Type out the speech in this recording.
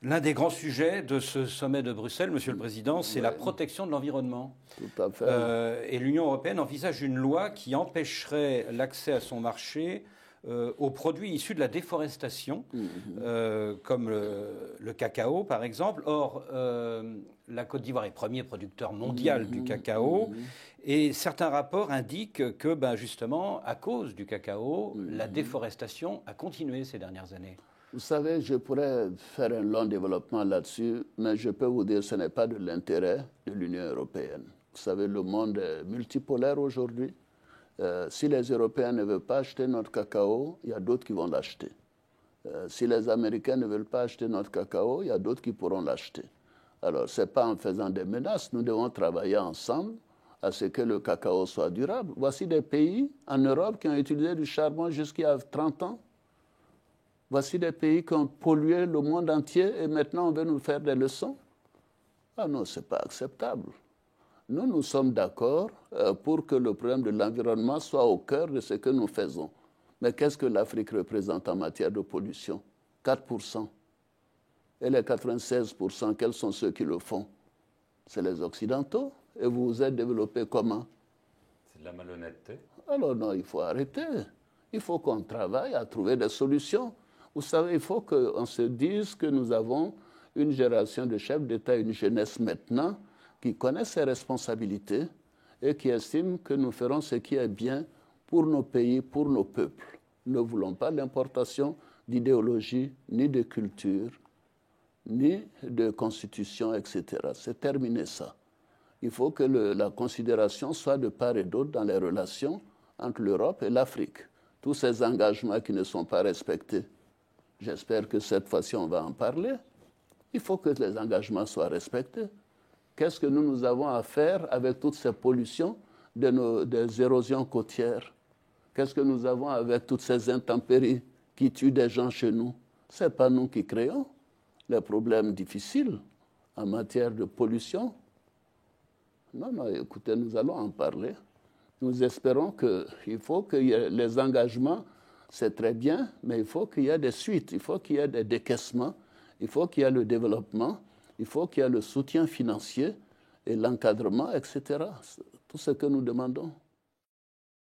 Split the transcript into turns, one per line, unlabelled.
L'un des grands sujets de ce sommet de Bruxelles, Monsieur le Président, c'est la protection de l'environnement.
Tout à fait.
Et l'Union européenne envisage une loi qui empêcherait l'accès à son marché aux produits issus de la déforestation, comme le cacao par exemple. Or, la Côte d'Ivoire est premier producteur mondial du cacao, et certains rapports indiquent que justement, à cause du cacao, la déforestation a continué ces dernières années.
Vous savez, je pourrais faire un long développement là-dessus, mais je peux vous dire que ce n'est pas de l'intérêt de l'Union européenne. Vous savez, le monde est multipolaire aujourd'hui. Si les Européens ne veulent pas acheter notre cacao, il y a d'autres qui vont l'acheter. Si les Américains ne veulent pas acheter notre cacao, il y a d'autres qui pourront l'acheter. Alors, ce n'est pas en faisant des menaces. Nous devons travailler ensemble à ce que le cacao soit durable. Voici des pays en Europe qui ont utilisé du charbon jusqu'il y a 30 ans. Voici des pays qui ont pollué le monde entier et maintenant on veut nous faire des leçons. Ah non, ce n'est pas acceptable. Nous sommes d'accord pour que le problème de l'environnement soit au cœur de ce que nous faisons. Mais qu'est-ce que l'Afrique représente en matière de pollution? 4%. Et les 96%, quels sont ceux qui le font? C'est les Occidentaux. Et vous vous êtes développés comment?
C'est de la malhonnêteté.
Alors non, il faut arrêter. Il faut qu'on travaille à trouver des solutions. Vous savez, il faut qu'on se dise que nous avons une génération de chefs d'État, une jeunesse maintenant, qui connaissent ses responsabilités et qui estiment que nous ferons ce qui est bien pour nos pays, pour nos peuples. Nous ne voulons pas l'importation d'idéologie, ni de culture, ni de constitution, etc. C'est terminé ça. Il faut que la considération soit de part et d'autre dans les relations entre l'Europe et l'Afrique. Tous ces engagements qui ne sont pas respectés, j'espère que cette fois-ci on va en parler. Il faut que les engagements soient respectés. Qu'est-ce que nous avons à faire avec toutes ces pollutions des érosions côtières? Qu'est-ce que nous avons avec toutes ces intempéries qui tuent des gens chez nous? Ce n'est pas nous qui créons les problèmes difficiles en matière de pollution. Non, non, écoutez, nous allons en parler. Nous espérons qu'il faut qu'il y ait les engagements, c'est très bien, mais il faut qu'il y ait des suites, il faut qu'il y ait des décaissements, il faut qu'il y ait le développement, il faut qu'il y ait le soutien financier et l'encadrement, etc. Tout ce que nous demandons.